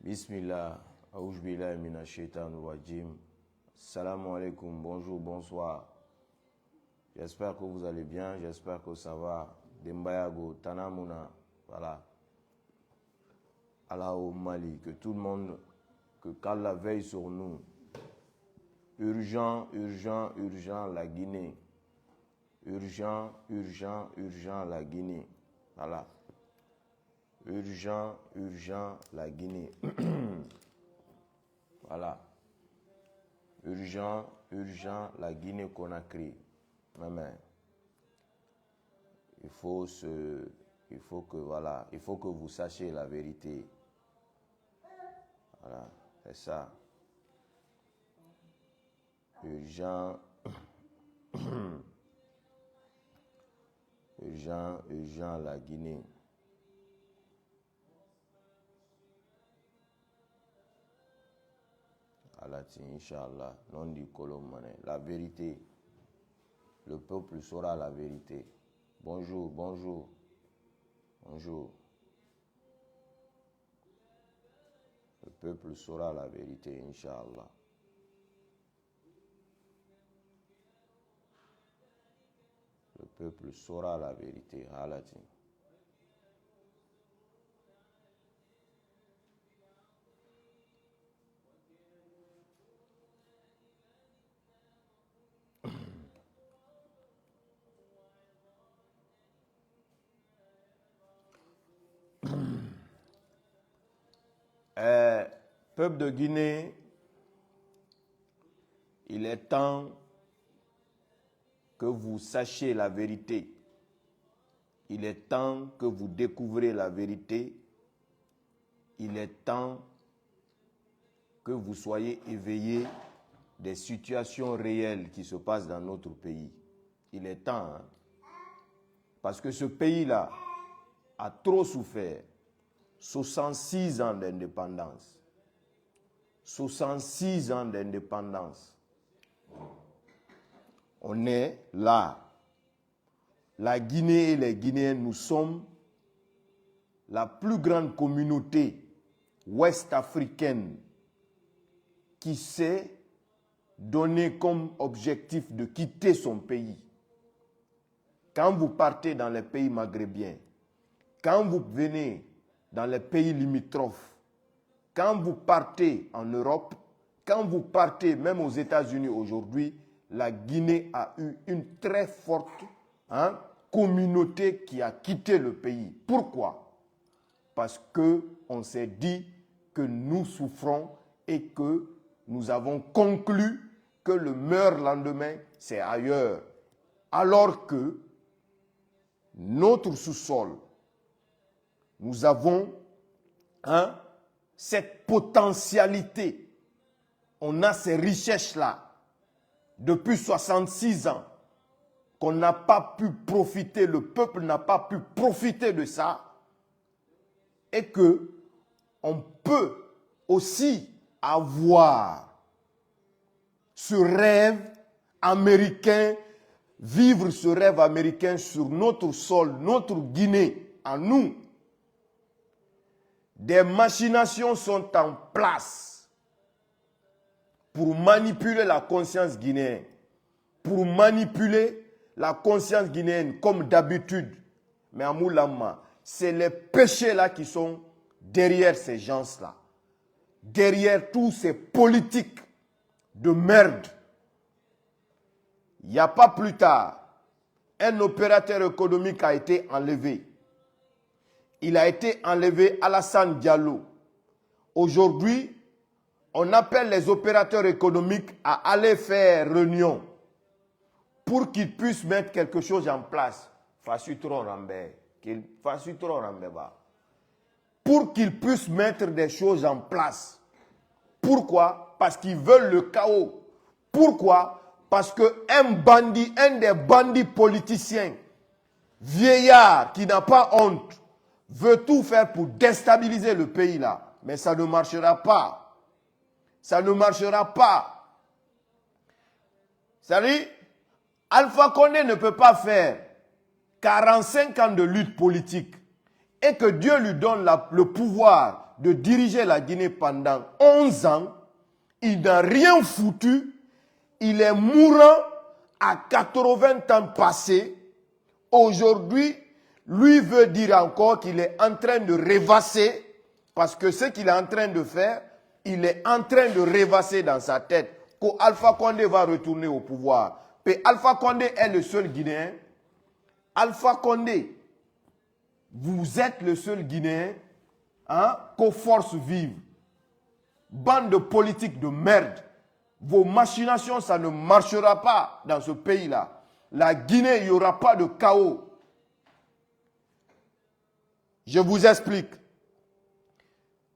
Bismillah, Aoujbillah mina shaitan rajim. Salam alaikum, bonjour, bonsoir. J'espère que vous allez bien, j'espère que ça va. Dembayago, Tanamuna, voilà. Allah au Mali, que tout le monde, que qu'Allah veille sur nous. Urgent, urgent, urgent, la Guinée. Urgent, urgent, urgent, la Guinée. Voilà. Urgent, urgent, la Guinée. Voilà. Urgent, urgent, la Guinée-Conakry. Amen. Il faut que vous sachiez la vérité. Voilà, c'est ça. Urgent, urgent, urgent, la Guinée. Inch'Allah, non du Colomane. La vérité. Le peuple saura la vérité. Bonjour, bonjour. Bonjour. Le peuple saura la vérité, Inch'Allah. Le peuple saura la vérité. Halati. Peuple de Guinée, il est temps que vous sachiez la vérité. Il est temps que vous découvrez la vérité. Il est temps que vous soyez éveillés des situations réelles qui se passent dans notre pays. Il est temps, hein? Parce que ce pays-là a trop souffert. 66 ans d'indépendance. 66 ans d'indépendance. On est là. La Guinée et les Guinéens, nous sommes la plus grande communauté ouest-africaine qui s'est donné comme objectif de quitter son pays. Quand vous partez dans les pays maghrébiens, quand vous venez dans les pays limitrophes, quand vous partez en Europe, quand vous partez même aux États-Unis aujourd'hui, la Guinée a eu une très forte communauté qui a quitté le pays. Pourquoi? Parce qu'on s'est dit que nous souffrons et que nous avons conclu que le meilleur lendemain, c'est ailleurs. Alors que notre sous-sol, nous avons cette potentialité. On a ces richesses-là depuis 66 ans qu'on n'a pas pu profiter, le peuple n'a pas pu profiter de ça et que on peut aussi avoir ce rêve américain, vivre ce rêve américain sur notre sol, notre Guinée, à nous. Des machinations sont en place pour manipuler la conscience guinéenne, pour manipuler la conscience guinéenne comme d'habitude. Mais à Moulama, c'est les péchés-là qui sont derrière ces gens-là, derrière tous ces politiques de merde. Il n'y a pas plus tard, un opérateur économique a été enlevé. Il a été enlevé, Alassane Diallo. Aujourd'hui, on appelle les opérateurs économiques à aller faire réunion pour qu'ils puissent mettre quelque chose en place. Pour qu'ils puissent mettre des choses en place. Pourquoi? Parce qu'ils veulent le chaos. Pourquoi? Parce qu'un bandit, un des bandits politiciens, vieillard qui n'a pas honte, veut tout faire pour déstabiliser le pays là. Mais ça ne marchera pas. Ça ne marchera pas. C'est-à-dire, Alpha Condé ne peut pas faire 45 ans de lutte politique et que Dieu lui donne le pouvoir de diriger la Guinée pendant 11 ans. Il n'a rien foutu. Il est mourant à 80 ans passés. Aujourd'hui, lui veut dire encore qu'il est en train de rêvasser, parce que ce qu'il est en train de faire, il est en train de rêvasser dans sa tête qu'Alpha Condé va retourner au pouvoir. Et Alpha Condé est le seul Guinéen. Alpha Condé, vous êtes le seul Guinéen qu'aux forces vivent. Bande de politiques de merde. Vos machinations, ça ne marchera pas dans ce pays-là. La Guinée, il n'y aura pas de chaos. Je vous explique.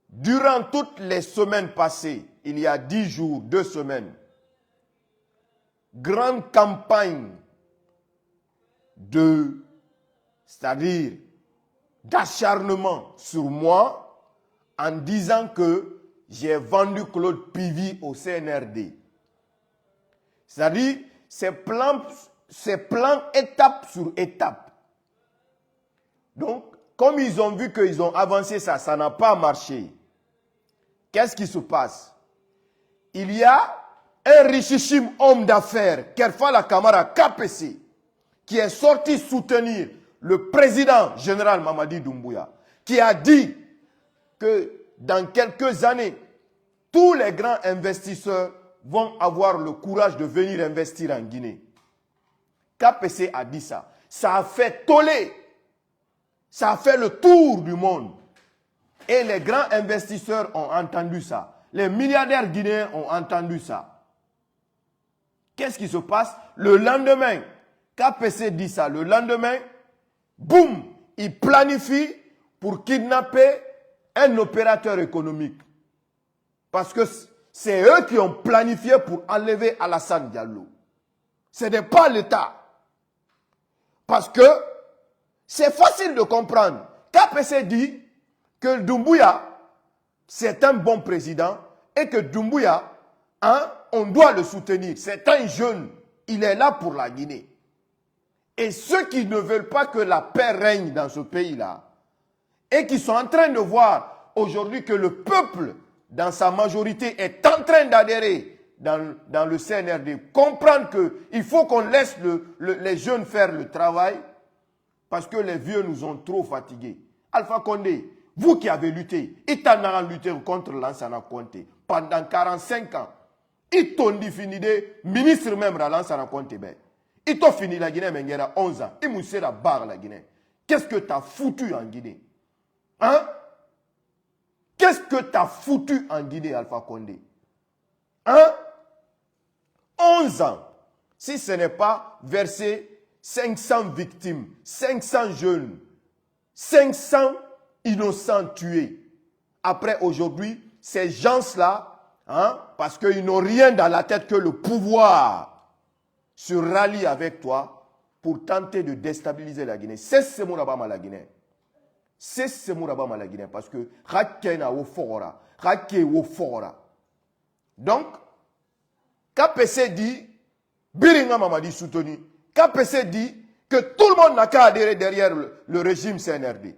Durant toutes les semaines passées, il y a 10 jours, 2 semaines, grande campagne c'est-à-dire d'acharnement sur moi en disant que j'ai vendu Claude Pivy au CNRD. C'est-à-dire, c'est plan étape sur étape. Donc, comme ils ont vu qu'ils ont avancé ça n'a pas marché. Qu'est-ce qui se passe? Il y a un richissime homme d'affaires, Kerfala Kamara KPC, qui est sorti soutenir le président général Mamadi Doumbouya, qui a dit que dans quelques années, tous les grands investisseurs vont avoir le courage de venir investir en Guinée. KPC a dit ça. Ça a fait toller. Ça a fait le tour du monde. Et les grands investisseurs ont entendu ça. Les milliardaires guinéens ont entendu ça. Qu'est-ce qui se passe? Le lendemain, KPC dit ça. Le lendemain, boum, il planifie pour kidnapper un opérateur économique. Parce que c'est eux qui ont planifié pour enlever Alassane Diallo. Ce n'est pas l'État. Parce que c'est facile de comprendre. KPC dit que Doumbouya, c'est un bon président et que Doumbouya, on doit le soutenir. C'est un jeune. Il est là pour la Guinée. Et ceux qui ne veulent pas que la paix règne dans ce pays-là et qui sont en train de voir aujourd'hui que le peuple, dans sa majorité, est en train d'adhérer dans le CNRD, comprendre qu'il faut qu'on laisse les jeunes faire le travail parce que les vieux nous ont trop fatigués. Alpha Condé, vous qui avez lutté, Itanara lutté contre Lansana Conté pendant 45 ans, ils t'ont défini des ministres même de Lansana Conté. Ils t'ont fini la Guinée, mais il y a 11 ans. Ils m'ont fait la barre la Guinée. Qu'est-ce que tu as foutu en Guinée? Qu'est-ce que tu as foutu en Guinée, Alpha Condé? 11 ans. Si ce n'est pas verser 500 victimes, 500 jeunes, 500 innocents tués. Après, aujourd'hui, ces gens-là, parce qu'ils n'ont rien dans la tête que le pouvoir, se rallie avec toi pour tenter de déstabiliser la Guinée. C'est ce mot là-bas, la Guinée. C'est ce mot là-bas, la Guinée. Parce que donc, KPC dit, Biringa Mamadi soutenu, KPC dit que tout le monde n'a qu'à adhérer derrière le régime CNRD.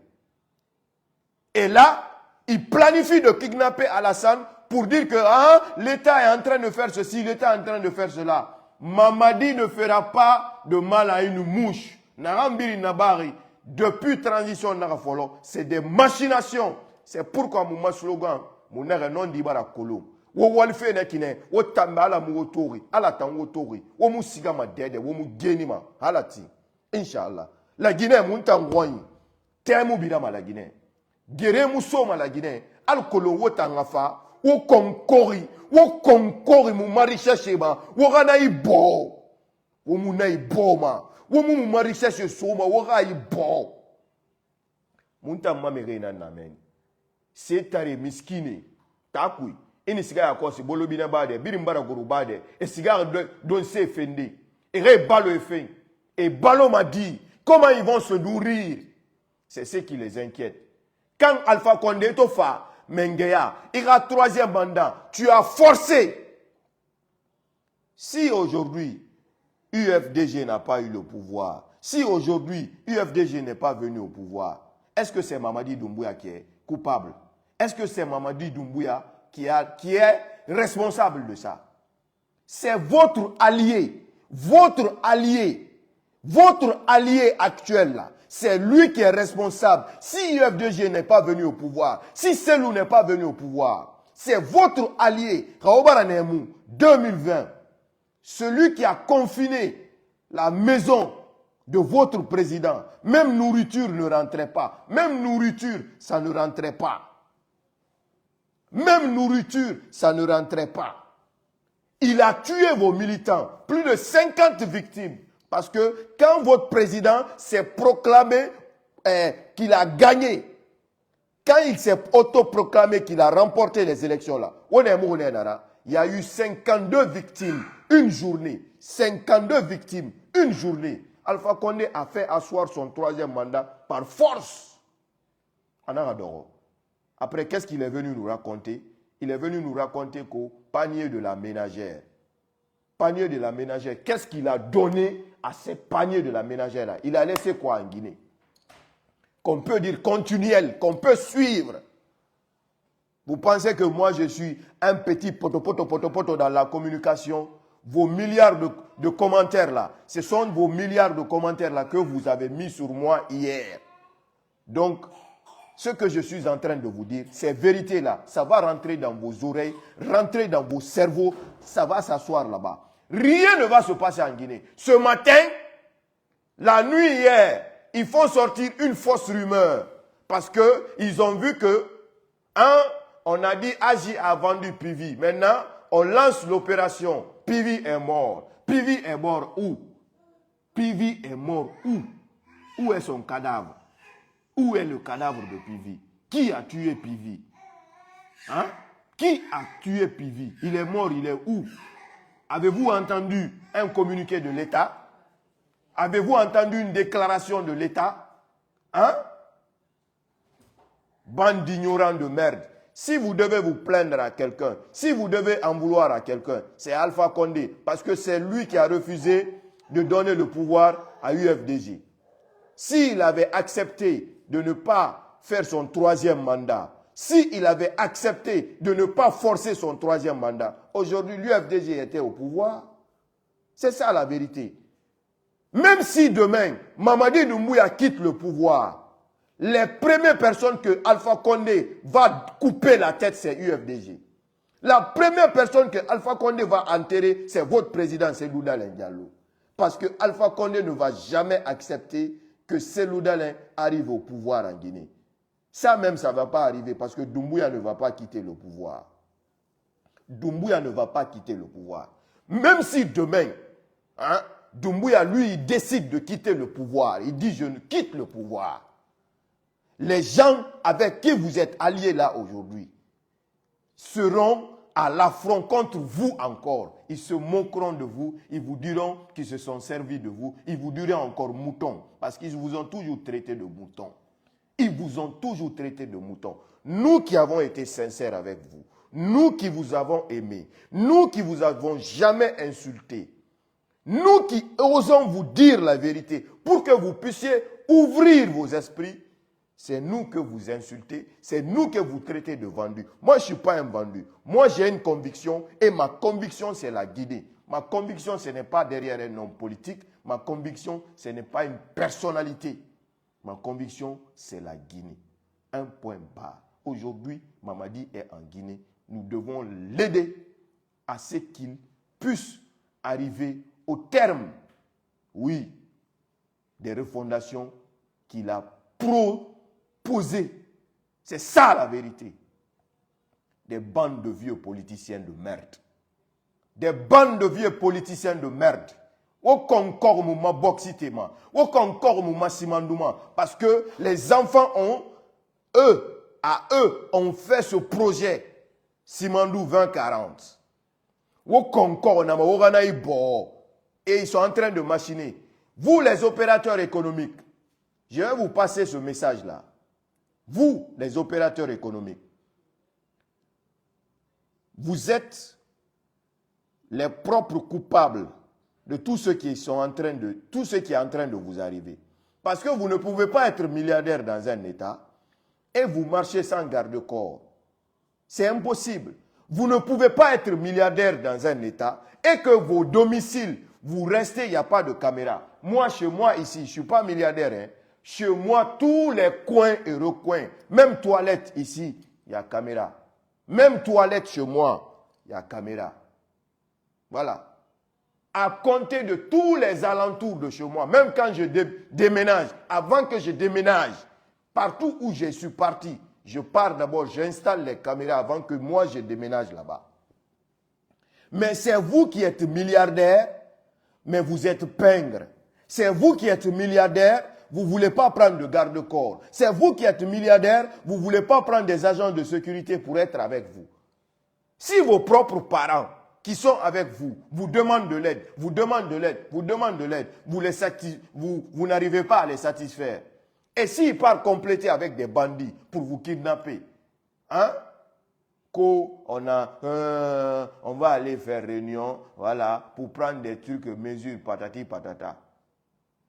Et là, il planifie de kidnapper Alassane pour dire que l'État est en train de faire ceci, l'État est en train de faire cela. Mamadi ne fera pas de mal à une mouche. Narambiri Nabari, depuis transition Narafolo, c'est des machinations. C'est pourquoi mon slogan, mon non dibara kolo. Wo walfe na kine, wo tamba ala mu tori, ala tango tori, wo mu siga ma dede, wo mu geni ma, halati. Inshallah. La Guinée mun tangwani. Temu birama la Guinée. Gere mu soma la Guinée. Al kolo wo tangafa, wo konkori mu marisha sheba, wo gana ibo. Wo mu na ibo ma. Wo mu marisha she soma, wo ga ibo. Mun tamba merena namen. Setare miskine. Takui. Ini siga ya kosi bolo bina bade birimbara guru bade et siga don se fendi et balo efen et balo m'a dit comment ils vont se nourrir. C'est ce qui les inquiète. Quand Alpha Condé tofa Mengeya ira 3e mandat, tu as forcé. Si aujourd'hui UFDG n'a pas eu le pouvoir, si aujourd'hui UFDG n'est pas venu au pouvoir, est-ce que c'est Mamadi Doumbouya qui est coupable? Est-ce que c'est Mamadi Doumbouya qui est responsable de ça? C'est votre allié actuel là. C'est lui qui est responsable. Si UFDG n'est pas venu au pouvoir, si Selou n'est pas venu au pouvoir, c'est votre allié, Kaobara Nehemou, 2020. Celui qui a confiné la maison de votre président. Même nourriture ne rentrait pas. Même nourriture, ça ne rentrait pas. Même nourriture, ça ne rentrait pas. Il a tué vos militants. Plus de 50 victimes. Parce que quand votre président s'est proclamé qu'il a gagné, quand il s'est autoproclamé qu'il a remporté les élections là, il y a eu 52 victimes une journée. 52 victimes une journée. Alpha Condé a fait asseoir son troisième mandat par force. Après, qu'est-ce qu'il est venu nous raconter? Il est venu nous raconter qu'au panier de la ménagère. Panier de la ménagère. Qu'est-ce qu'il a donné à ces paniers de la ménagère là? Il a laissé quoi en Guinée? Qu'on peut dire continuel, qu'on peut suivre. Vous pensez que moi je suis un petit poto dans la communication? Vos milliards de commentaires là, ce sont vos milliards de commentaires là que vous avez mis sur moi hier. Donc, ce que je suis en train de vous dire, ces vérités-là, ça va rentrer dans vos oreilles, rentrer dans vos cerveaux, ça va s'asseoir là-bas. Rien ne va se passer en Guinée. Ce matin, la nuit hier, ils font sortir une fausse rumeur parce qu'ils ont vu que, on a dit Agi a vendu Pivi. Maintenant, on lance l'opération. Pivi est mort. Pivi est mort où? Pivi est mort où? Où est son cadavre? Où est le cadavre de Pivi? Qui a tué Pivi? Hein? Qui a tué Pivi? Il est mort, il est où? Avez-vous entendu un communiqué de l'État? Avez-vous entendu une déclaration de l'État? Hein? Bande d'ignorants de merde. Si vous devez vous plaindre à quelqu'un, si vous devez en vouloir à quelqu'un, c'est Alpha Condé. Parce que c'est lui qui a refusé de donner le pouvoir à UFDG. S'il avait accepté de ne pas faire son troisième mandat, s'il avait accepté de ne pas forcer son troisième mandat, aujourd'hui l'UFDG était au pouvoir. C'est ça la vérité. Même si demain, Mamadi Doumbouya quitte le pouvoir, les premières personnes que Alpha Condé va couper la tête, c'est UFDG. La première personne que Alpha Condé va enterrer, c'est votre président Cellou Dalein Diallo. Parce que Alpha Condé ne va jamais accepter que Cellou Dalein arrive au pouvoir en Guinée. Ça même, ça ne va pas arriver parce que Doumbouya ne va pas quitter le pouvoir. Doumbouya ne va pas quitter le pouvoir. Même si demain, Doumbouya, lui, il décide de quitter le pouvoir. Il dit, je ne quitte le pouvoir. Les gens avec qui vous êtes alliés là aujourd'hui seront à l'affront contre vous encore. Ils se moqueront de vous. Ils vous diront qu'ils se sont servis de vous. Ils vous diront encore moutons. Parce qu'ils vous ont toujours traité de moutons. Ils vous ont toujours traité de moutons. Nous qui avons été sincères avec vous, nous qui vous avons aimé, nous qui vous avons jamais insulté, nous qui osons vous dire la vérité pour que vous puissiez ouvrir vos esprits, c'est nous que vous insultez, c'est nous que vous traitez de vendus. Moi, je ne suis pas un vendu. Moi, j'ai une conviction et ma conviction, c'est la Guinée. Ma conviction, ce n'est pas derrière un homme politique. Ma conviction, ce n'est pas une personnalité. Ma conviction, c'est la Guinée. Un point barre. Aujourd'hui, Mamadi est en Guinée. Nous devons l'aider à ce qu'il puisse arriver au terme, oui, des refondations qu'il a proposées. C'est ça la vérité. Des bandes de vieux politiciens de merde. Des bandes de vieux politiciens de merde. Parce que les enfants ont, ont fait ce projet Simandou 2040. Et ils sont en train de machiner. Vous, les opérateurs économiques, je vais vous passer ce message-là. Vous, les opérateurs économiques, vous êtes les propres coupables de tout ce qui est en train de vous arriver. Parce que vous ne pouvez pas être milliardaire dans un État et vous marchez sans garde-corps. C'est impossible. Vous ne pouvez pas être milliardaire dans un État et que vos domiciles, vous restez, il n'y a pas de caméra. Moi, chez moi, ici, je ne suis pas milliardaire. Hein. Chez moi, tous les coins et recoins, même toilette ici, il y a caméra. Même toilette chez moi, il y a caméra. Voilà. À compter de tous les alentours de chez moi, même quand je déménage, avant que je déménage, partout où je suis parti, je pars d'abord, j'installe les caméras avant que moi je déménage là-bas. Mais c'est vous qui êtes milliardaire, mais vous êtes pingre. C'est vous qui êtes milliardaire, vous ne voulez pas prendre de garde-corps. C'est vous qui êtes milliardaire, vous ne voulez pas prendre des agents de sécurité pour être avec vous. Si vos propres parents qui sont avec vous, vous demandent de l'aide, vous demandent de l'aide, vous demandent de l'aide, vous n'arrivez pas à les satisfaire. Et s'ils partent compléter avec des bandits pour vous kidnapper, hein? On va aller faire réunion, voilà, pour prendre des trucs, mesures, patati patata.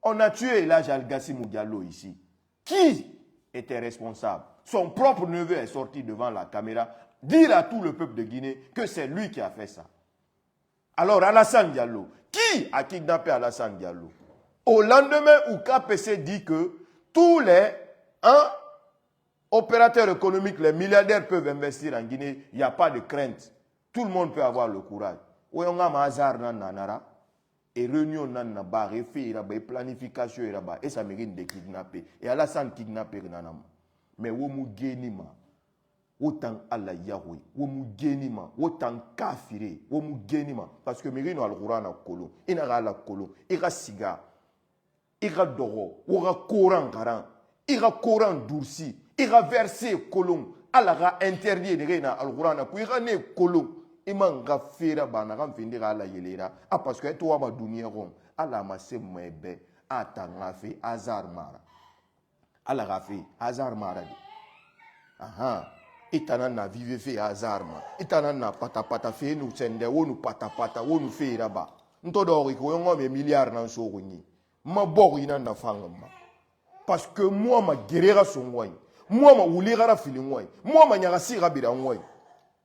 On a tué Elhadji Algassimou Diallo ici. Qui était responsable? Son propre neveu est sorti devant la caméra, dire à tout le peuple de Guinée que c'est lui qui a fait ça. Alors Alassane Diallo, qui a kidnappé Alassane Diallo? Au lendemain où KPC dit que tous les opérateurs économiques, les milliardaires peuvent investir en Guinée, il n'y a pas de crainte. Tout le monde peut avoir le courage. Et réunion nan ba refait et planification et ça mérite de kidnapper. Et Alassane kidnappé nanam. Mais wo mu genima. Autant Allah Yahweh, wo mu genima, autant kafiré, wo mu genima parce que mirino al-Qur'an akolo, ina ala kolo, ira siga, ira doro, ira Coran garan, ira Coran durci, ira verset kolon, Allah ga interdit de rena al-Qur'an ko ira ne kolon. Iman ga fera bana ga mfindira ala yelera parce que toi ma dunia ron ala ma se mebe ata ngafi azar mara ala gafi azar mara aha itana na vive fe azar ma itana na pata fe nu sende wonu pata wonu fera ba ntodo ri ko ngo me milliard nan so gonyi ma bog ina na fangama parce que moi ma guerrera so ngoi moi ma wulira fili ngoi moi ma nyaga si rabira ngoi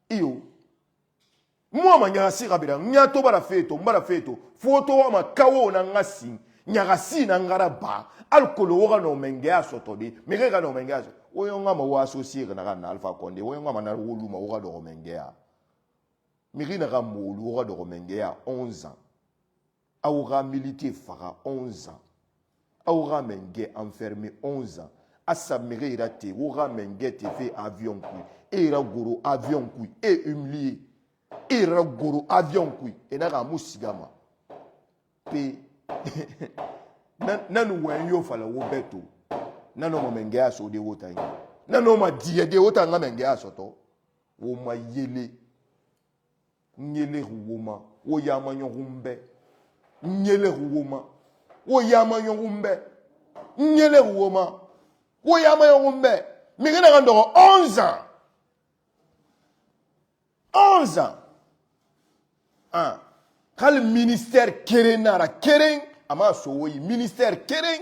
iyo moi ma nyasi rabira nyato bara feto mbara feto foto wa makawo na ngasi nyagasi na ngara ba alkolo woga no menge asotodi mege no menge aso oyo ngama wa associer na Alpha Condé oyo ngama na wolu ma woga do menge ya mege na gamolu woga do menge ya 11 ans awura militaire fara 11 ans awura menge enfermé 11 ans asa mege irate woga menge te fait avion kui et ira goro avion kui et humilié ira guru avion kui enaka musigama pe nanu wenyo fala wo beto nanu mo menge aso de wota yi nanu ma die de wota nga menge aso to wo ma yele nyele ruwoma wo yama nyongumbe nyele ruwoma wo yama nyongumbe nyele ruwoma wo yama nyongumbe migena ga ndoko 11 ans 11 ans. Quand le ministère Keren nara Keren, ama sowoyi ministère Keren,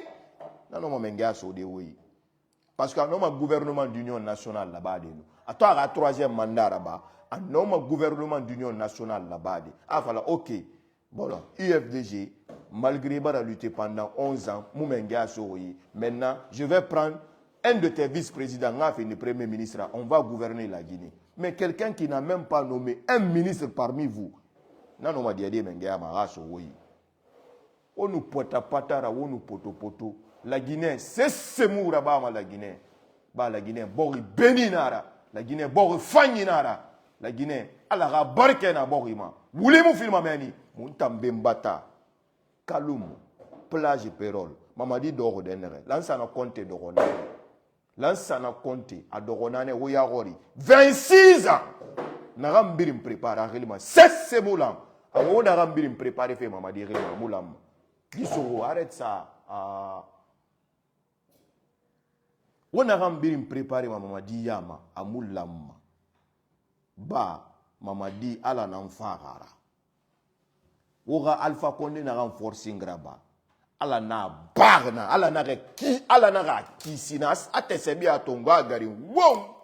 non ma menga so de woyi. Parce que non ma gouvernement d'union nationale là-bas de nous. À toi à troisième mandat là-bas, non ma gouvernement d'union nationale là-bas de. Ah voilà, OK. Bon là, UFDG malgré bara lutter pendant 11 ans, mou menga so woyi. Maintenant, je vais prendre un de tes vice-présidents, le premier ministre, on va gouverner la Guinée. Mais quelqu'un qui n'a même pas nommé un ministre parmi vous, non, ma diade mengea maraso oui. On nous pota patara, on nous poto. La Guinée, c'est ce moura ba la Guinée. Ba la Guinée, bori beninara. La Guinée, bori faninara. La Guinée, ala ga barke na borima. Voulez-vous filmer meni? Muntambe mbata. Kaloum, plage Pérol. Mamadi doro denere. Lansa na compte doronane. Lansa na compte a doronane oyagori. 26 ans. Narambiri me prépare à réellement. C'est moulam. On narambiri me prépare fait Mamadi réellement moulam. Kisoro arrête ça. On narambiri me prépare Mamadi yama a moulam. Ba Mamadi ala n'enfara. Ora Alpha Condé na renforcing graba. Ala na barna, ala na ki, ala na ki sinas. Ate sebi atonga gari. Wow.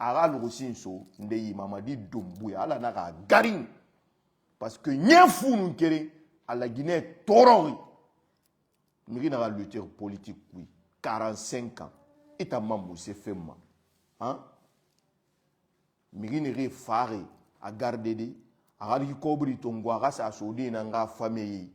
Aral Rosinso, Ndeyi Mamadi Doumbouya, ala naka garing. Parce que n'y fou nous kéré à la Guinée torori. Nous n'a lutté politique, oui. 45 ans. Et ta maman, c'est fait mal. Hein? Nous n'a faré à garder des. À garder cobri tongo, à rasa soudi n'anga famille.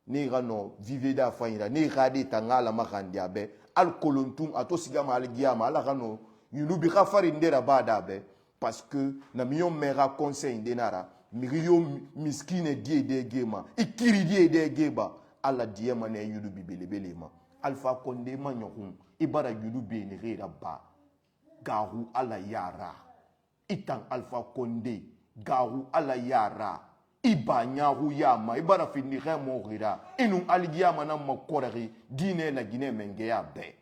Ni rano vive da faïra, ni rade tanga la makandiabe. Al kolontum, ato sigama al giama, ala rano. Yunubi khafari ndera badabe. Parce que na miyo mera conseil ndenara. Miriyo miskine die de gema. Ikiri die de geba. Ala diema ne yunubi belebelema. Alpha Condé manyokun. Ibara yunubi ne rera ba. Garu ala yara. Itang Alpha Condé. Garu ala yara. Iba nyaru yama. Ibara finire morira. Inung aligiyama na makorari. Dine na Guinée mengeya be.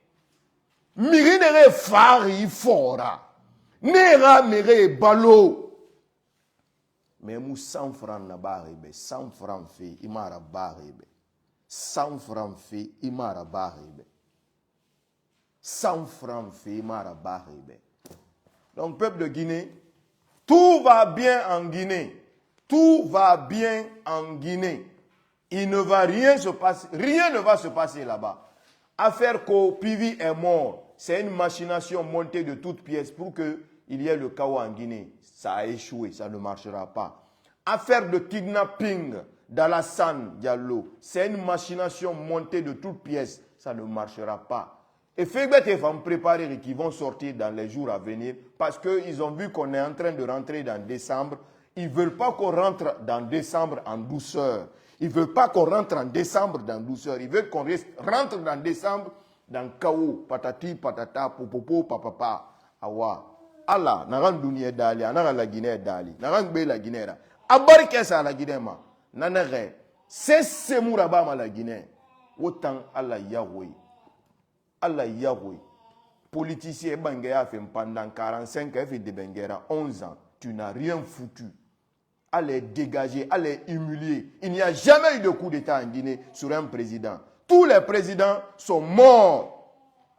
Mirine fari fora. Nera mere balo. Mais mou 100 francs na barbe, 100 francs fait, imara barbe. 100 francs fait, imara barbe. 100 francs fait, imara barbe. Donc, peuple de Guinée, tout va bien en Guinée. Tout va bien en Guinée. Il ne va rien se passer, rien ne va se passer là-bas. Affaire qu'au Pivi est mort. C'est une machination montée de toutes pièces pour qu'il y ait le chaos en Guinée. Ça a échoué, ça ne marchera pas. Affaire de kidnapping d'Alassane Diallo. C'est une machination montée de toutes pièces. Ça ne marchera pas. Et Fégbet et femmes préparées et qui vont sortir dans les jours à venir parce qu'ils ont vu qu'on est en train de rentrer dans décembre. Ils ne veulent pas qu'on rentre dans décembre en douceur. Ils ne veulent pas qu'on rentre en décembre dans douceur. Ils veulent qu'on rentre dans décembre dans chaos. Patati, patata, popopo, papapa. Awa. Allah, naran dunia dali, naran la Guinée dali, naran be la Guinée ra. Abarke sa la Guinée ma, nanare, c'est mouraba ma la Guinée. Autant Allah Yahweh, Allah Yahweh. Politicien Bangaya fait pendant 45 ans, fait de Bengera 11 ans. Tu n'as rien foutu. Allez dégager, allez humilier. Il n'y a jamais eu de coup d'État en Guinée sur un président. Tous les présidents sont morts.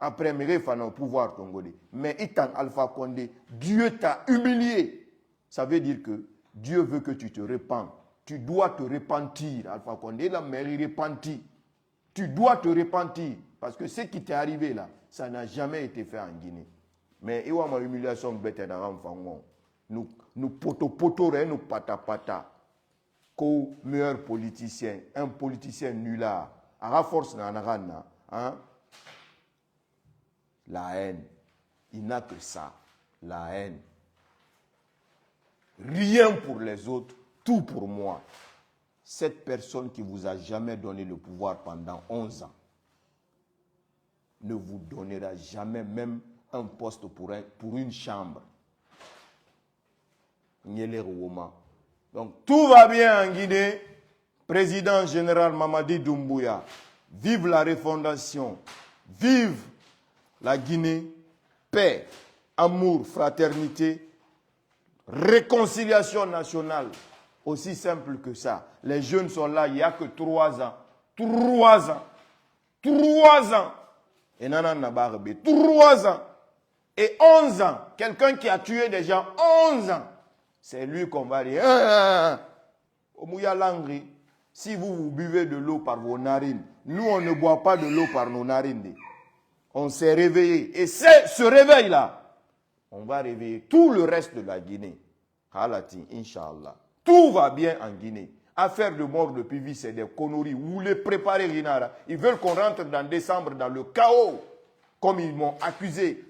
Après Mérefana au pouvoir congolais. Mais étant Alpha Condé, Dieu t'a humilié. Ça veut dire que Dieu veut que tu te répandes. Tu dois te repentir, Alpha Condé. La mairie repentit. Tu dois te repentir. Parce que ce qui t'est arrivé là, ça n'a jamais été fait en Guinée. Mais il y a une humiliation bête dans l'enfant. Nous poto, nous pata. Qu'au meilleur politicien, un politicien nulard, à la force dans la hein? La haine. Il n'a que ça. La haine. Rien pour les autres, tout pour moi. Cette personne qui vous a jamais donné le pouvoir pendant 11 ans ne vous donnera jamais même un poste pour une chambre. Donc tout va bien en Guinée. Président général Mamadi Doumbouya. Vive la refondation. Vive la Guinée, paix, amour, fraternité, réconciliation nationale. Aussi simple que ça. Les jeunes sont là, il n'y a que 3 ans. 3 ans. 3 ans. Et Nanan Nabarbe, 3 ans. Et 11 ans. Quelqu'un qui a tué des gens, 11 ans. C'est lui qu'on va dire. Omouya Langri, si vous buvez de l'eau par vos narines, nous on ne boit pas de l'eau par nos narines. On s'est réveillé. Et c'est ce réveil-là, on va réveiller tout le reste de la Guinée. Halati, Inch'Allah. Tout va bien en Guinée. Affaire de mort de Pivi, c'est des conneries. Vous les préparez, Rinara. Ils veulent qu'on rentre dans décembre dans le chaos. Comme ils m'ont accusé.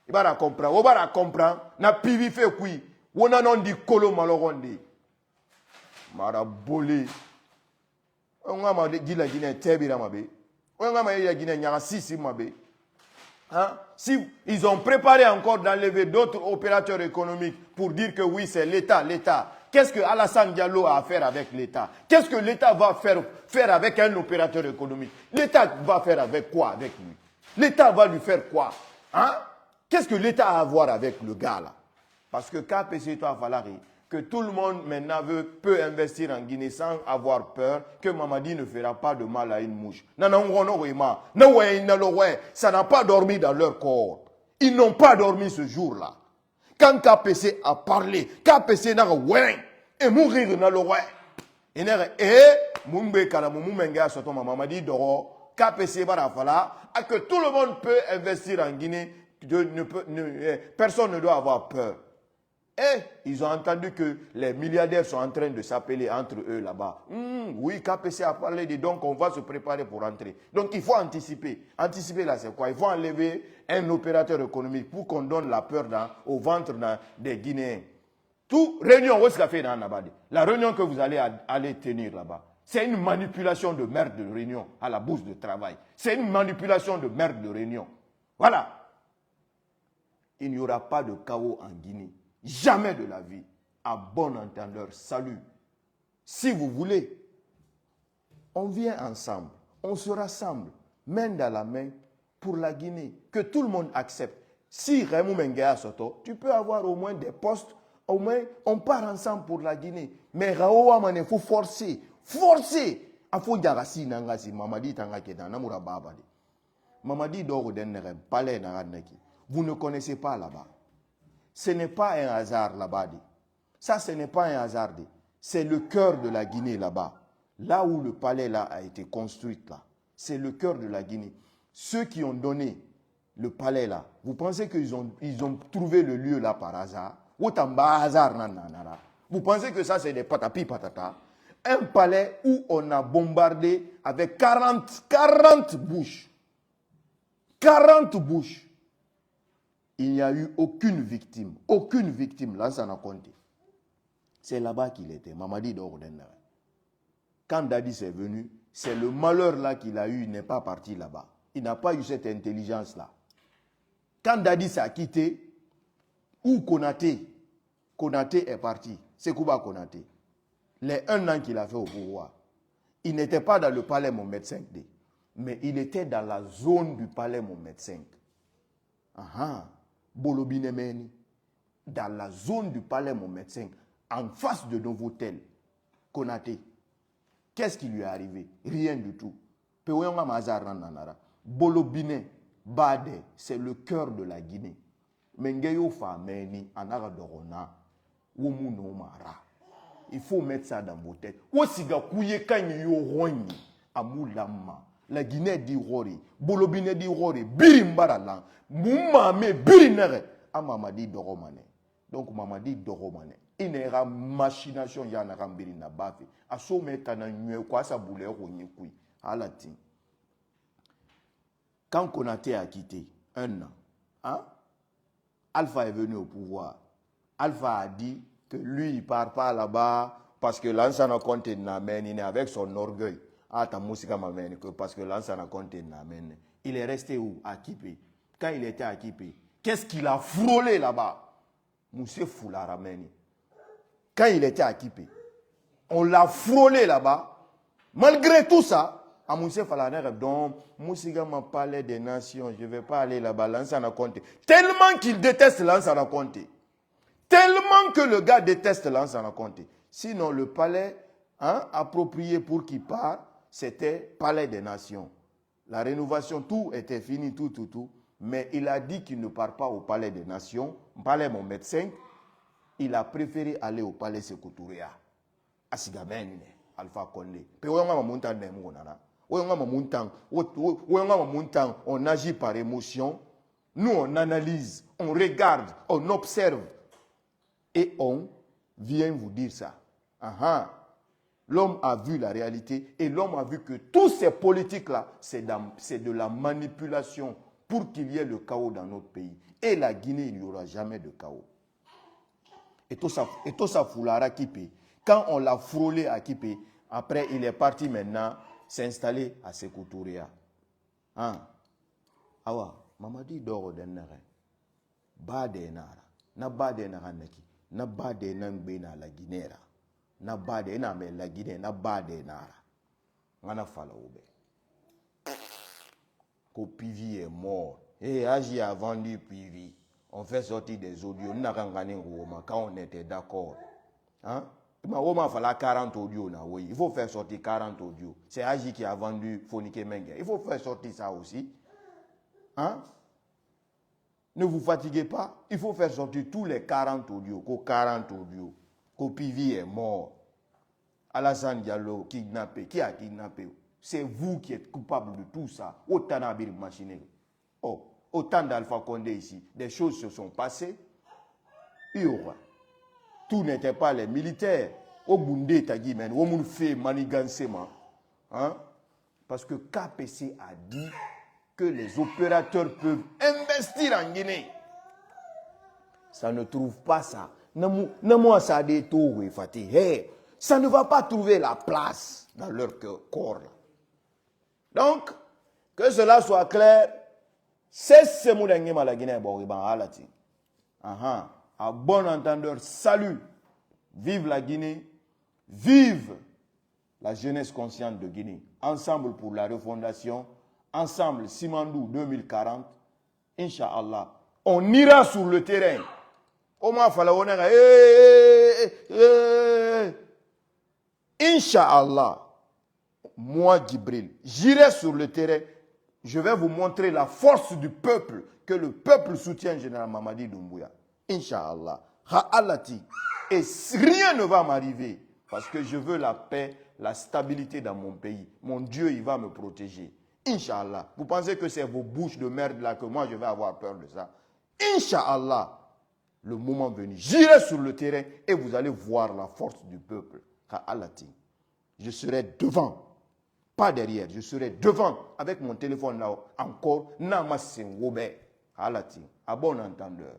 Ils vont comprendre. On va comprendre. Na Pivi fait quoi? On a non dit Kolo Malorondi. Marabolé. On va dire la Guinée, Tébira Mabé. On va dire la Guinée, Nyarasisi Mabé. Hein? Si ils ont préparé encore d'enlever d'autres opérateurs économiques pour dire que oui, c'est l'État, qu'est-ce que Alassane Diallo a à faire avec l'État? Qu'est-ce que l'État va faire avec un opérateur économique? L'État va faire avec quoi avec lui? L'État va lui faire quoi? Hein? Qu'est-ce que l'État a à voir avec le gars là? Parce que KPC toi Valari, que tout le monde maintenant peut investir en Guinée sans avoir peur que Mamadi ne fera pas de mal à une mouche. Ça n'a pas dormi dans leur corps. Ils n'ont pas dormi ce jour-là. Quand KPC a parlé, KPC n'a rien. Et mourir n'a le roi. Et Mumbe Kalamumenga Soto Mamadi Doro, KPC Barafala, que tout le monde peut investir en Guinée, personne ne doit avoir peur. Et ils ont entendu que les milliardaires sont en train de s'appeler entre eux là-bas. Oui, KPC a parlé de donc on va se préparer pour entrer. Donc il faut anticiper. Anticiper là, c'est quoi? Il faut enlever un opérateur économique pour qu'on donne la peur au ventre des Guinéens. Tout réunion, où est-ce qu'il a fait dans Nabadi? La réunion que vous allez tenir là-bas, c'est une manipulation de merde de réunion à la bourse de travail. C'est une manipulation de merde de réunion. Voilà. Il n'y aura pas de chaos en Guinée. Jamais de la vie. À bon entendeur, salut. Si vous voulez, on vient ensemble, on se rassemble, main dans la main, pour la Guinée. Que tout le monde accepte. Si Raymond Menguea Soto, tu peux avoir au moins des postes, au moins on part ensemble pour la Guinée. Mais Raoua Mane, il faut forcer. Forcer. Il faut Yarasi Nangasi, Mamadi Tangakeda, Namura Babadi. Mamadi Doro Denere, Palais Naranaki. Vous ne connaissez pas là-bas. Ce n'est pas un hasard là-bas. Ça, ce n'est pas un hasard. C'est le cœur de la Guinée là-bas. Là où le palais là a été construit là. C'est le cœur de la Guinée. Ceux qui ont donné le palais là, vous pensez qu'ils ont trouvé le lieu là par hasard? Vous pensez que ça c'est des patapi patata? Un palais où on a bombardé avec 40 bouches. 40 bouches. Il n'y a eu aucune victime. Aucune victime. Là, ça n'a compté. C'est là-bas qu'il était. Mamadi Dordenere. Quand Dadis est venu, c'est le malheur là qu'il a eu. Il n'est pas parti là-bas. Il n'a pas eu cette intelligence-là. Quand Dadis a quitté, où Konaté est parti. C'est Kouba Konaté. Les 1 an qu'il a fait au pouvoir. Il n'était pas dans le palais Mohamed V. Mais il était dans la zone du palais Mohamed V. Bolobinemeni, dans la zone du palais Mohamed V, en face de Novotel, Konaté. Qu'est-ce qui lui est arrivé? Rien du tout. Bolobine, Bade, c'est le cœur de la Guinée. Mengeyo Fameni, Anara Dorona, Womuno Mara. Il faut mettre ça dans vos têtes. Osiga Kouye Kanyo Roni, Amoulama. La Guinée dit Rori, Bolobine dit Rori, Birimbaralan, Moumame Birinere, à Mamadi Doromane. Donc Mamadi Doromane. Il n'y aura machination, il y a un Birina Bafi. À sommet, il y a quoi ça boule Roni, à la tin. Quand Konaté a quitté, 1 an, Alpha est venu au pouvoir. Alpha a dit que lui, il ne part pas là-bas parce que Lansana Conte n'amène, il est avec son orgueil. Parce que Lansana Conte n'amène. Il est resté où? À Kipé. Quand il était à Kipé, qu'est-ce qu'il a frôlé là-bas? Moussé Foularameni. Quand il était à Kipé, on l'a frôlé là-bas. Malgré tout ça, à Moussé Falaner, donc, Moussiga m'a parlé des nations, je ne vais pas aller là-bas, Lansana Conte. Tellement qu'il déteste Lansana Conte. Tellement que le gars déteste Lansana Conte. Sinon, le palais approprié pour qu'il parte, c'était palais des nations. La rénovation, tout était fini, tout. Mais il a dit qu'il ne part pas au palais des nations, palais mon médecin. Il a préféré aller au palais Sékou-Touréa. Asigamene, Alpha Condé. On agit par émotion. Nous, on analyse, on regarde, on observe. Et on vient vous dire ça. L'homme a vu la réalité et l'homme a vu que tous ces politiques-là, c'est de la manipulation pour qu'il y ait le chaos dans notre pays. Et la Guinée, il n'y aura jamais de chaos. Et tout ça Foulara Kipé. Quand on l'a frôlé à Kipé, après il est parti maintenant s'installer à Sékou-Touréa. Awa, Mamadi Doro Denere. Bade Nara. Na Bade Nara Neki. Na Bade Nangbena la Guinée. Na Bade na me la Guinée. Na Bade Nara. Ngana fala oube. Ko Pivi est mort. Et Agi a vendu Pivi. On fait sortir des audios. Quand on était d'accord. Il 40 audios. Il faut faire sortir 40 audios. C'est Agi qui a vendu Fonike Mengue. Il faut faire sortir ça aussi. Ne vous fatiguez pas. Il faut faire sortir tous les 40 audios. 40 audios. Kopivi est mort. Alassane Diallo kidnappé. Qui a kidnappé? C'est vous qui êtes coupable de tout ça. Autant d'abir machine. Oh, autant d'Alpha Condé ici. Des choses se sont passées. Tout n'était pas les militaires. Au Bundé Tagimen, au monde fait manigancement. Hein? Parce que KPC a dit que les opérateurs peuvent investir en Guinée. Ça ne trouve pas ça. Ça ne va pas trouver la place dans leur corps. Donc, que cela soit clair, c'est ce que la Guinée à bon entendeur, salut. Vive la Guinée, vive la jeunesse consciente de Guinée. Ensemble pour la refondation, ensemble Simandou 2040, Inch'Allah. On ira sur le terrain. Inch'Allah, moi Djibril, j'irai sur le terrain. Je vais vous montrer la force du peuple, que le peuple soutient général Mamadi Doumbouya. Inch'Allah. Et rien ne va m'arriver parce que je veux la paix, la stabilité dans mon pays. Mon Dieu, il va me protéger. Inch'Allah. Vous pensez que c'est vos bouches de merde là que moi je vais avoir peur de ça? Inch'Allah. Le moment venu, j'irai sur le terrain et vous allez voir la force du peuple. Je serai devant, pas derrière. Je serai devant avec mon téléphone là encore. Nama Sengobe. À bon entendeur.